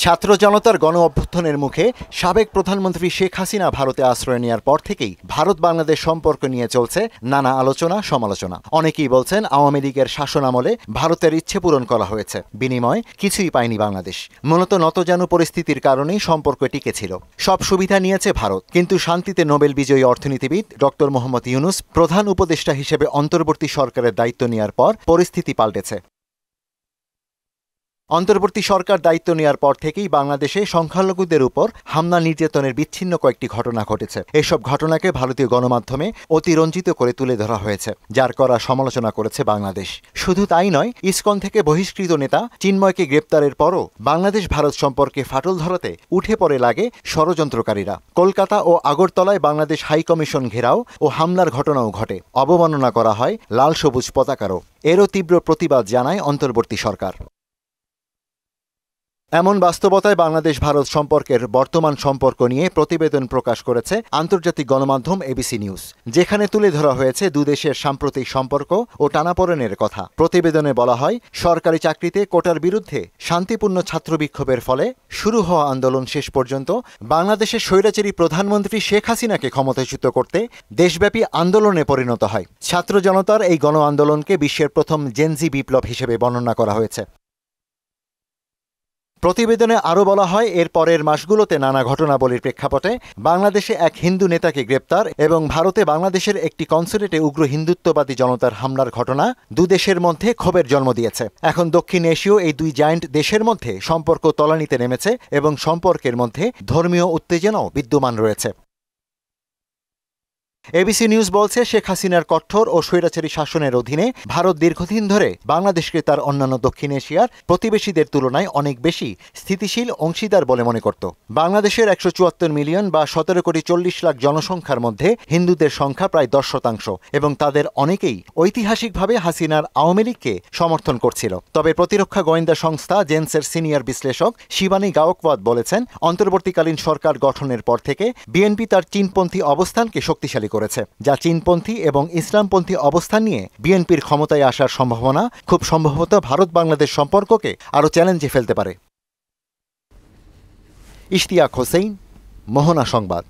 ছাত্র জনতার গণ অভ্যুত্থানের মুখে সাবেক প্রধানমন্ত্রী শেখ হাসিনা ভারতে আশ্রয় নেওয়ার পর থেকেই ভারত বাংলাদেশ সম্পর্ক নিয়ে চলছে নানা আলোচনা সমালোচনা। অনেকেই বলছেন আওয়ামী লীগের শাসনামলে ভারতের ইচ্ছে পূরণ করা হয়েছে, বিনিময়ে কিছুই পায়নি বাংলাদেশ। মূলত নতজানু পরিস্থিতির কারণেই সম্পর্ক টিকে ছিল। সব সুবিধা নিয়েছে ভারত, কিন্তু শান্তিতে নোবেল বিজয়ী অর্থনীতিবিদ ডক্টর মোহাম্মদ ইউনুস প্রধান উপদেষ্টা হিসেবে অন্তর্বর্তী সরকারের দায়িত্ব নেওয়ার পর পরিস্থিতি পাল্টেছে। অন্তর্বর্তী সরকার দায়িত্ব নেওয়ার পর থেকেই বাংলাদেশে সংখ্যালঘুদের উপর হামলা নির্যাতনের বিচ্ছিন্ন কয়েকটি ঘটনা ঘটেছে। এসব ঘটনাকে ভারতীয় গণমাধ্যমে অতিরঞ্জিত করে তুলে ধরা হয়েছে, যার করা সমালোচনা করেছে বাংলাদেশ। শুধু তাই নয়, ইসকন থেকে বহিষ্কৃত নেতা চিন্ময়কে গ্রেপ্তারের পরও বাংলাদেশ ভারত সম্পর্কে ফাটল ধরাতে উঠে পড়ে লাগে ষড়যন্ত্রকারীরা। কলকাতা ও আগরতলায় বাংলাদেশ হাইকমিশন ঘেরাও ও হামলার ঘটনাও ঘটে। অবমাননা করা হয় লাল সবুজ পতাকারও। এরও তীব্র প্রতিবাদ জানায় অন্তর্বর্তী সরকার। এমন বাস্তবতায় বাংলাদেশ ভারত সম্পর্কের বর্তমান সম্পর্ক নিয়ে প্রতিবেদন প্রকাশ করেছে আন্তর্জাতিক গণমাধ্যম এবিসি নিউজ, যেখানে তুলে ধরা হয়েছে দুদেশের সাম্প্রতিক সম্পর্ক ও টানাপোড়েনের কথা। প্রতিবেদনে বলা হয়, সরকারি চাকরিতে কোটার বিরুদ্ধে শান্তিপূর্ণ ছাত্র বিক্ষোভের ফলে শুরু হওয়া আন্দোলন শেষ পর্যন্ত বাংলাদেশের স্বৈরাচারী প্রধানমন্ত্রী শেখ হাসিনাকে ক্ষমতাচ্যুত করতে দেশব্যাপী আন্দোলনে পরিণত হয়। ছাত্র জনতার এই গণ আন্দোলনকে বিশ্বের প্রথম জেনজি বিপ্লব হিসেবে বর্ণনা করা হয়েছে। প্রতিবেদনে আরও বলা হয়, এর পরের মাসগুলোতে নানা ঘটনাবলীর প্রেক্ষাপটে বাংলাদেশে এক হিন্দু নেতাকে গ্রেপ্তার এবং ভারতে বাংলাদেশের একটি কনসুলেটে উগ্র হিন্দুত্ববাদী জনতার হামলার ঘটনা দুদেশের মধ্যে ক্ষোভের জন্ম দিয়েছে। এখন দক্ষিণ এশীয় এই দুই জায়ান্ট দেশের মধ্যে সম্পর্ক তলানিতে নেমেছে এবং সম্পর্কের মধ্যে ধর্মীয় উত্তেজনাও বিদ্যমান রয়েছে। এবিসি নিউজ বলছে, শেখ হাসিনার কঠোর ও স্বৈরাচারী শাসনের অধীনে ভারত দীর্ঘদিন ধরে বাংলাদেশকে তার অন্যান্য দক্ষিণ এশিয়ার প্রতিবেশীদের তুলনায় অনেক বেশি স্থিতিশীল অংশীদার বলে মনে করত। বাংলাদেশের 174 মিলিয়ন বা 17,40,00,000 জনসংখ্যার মধ্যে হিন্দুদের সংখ্যা প্রায় 10% এবং তাদের অনেকেই ঐতিহাসিকভাবে হাসিনার আওয়ামী লীগকে সমর্থন করছিল। তবে প্রতিরক্ষা গোয়েন্দা সংস্থা জেন্সের সিনিয়র বিশ্লেষক শিবানী গাওকওয়াত বলেছেন, অন্তর্বর্তীকালীন সরকার গঠনের পর থেকে বিএনপি তার চীনপন্থী অবস্থানকে শক্তিশালী করেছে, যা চীনপন্থী এবং ইসলামপন্থী অবস্থান নিয়ে বিএনপির ক্ষমতায় আসার সম্ভাবনা খুব সম্ভবত ভারত বাংলাদেশ সম্পর্ককে আরও চ্যালেঞ্জে ফেলতে পারে। ইশতিয়াক হোসেন, মোহনা সংবাদ।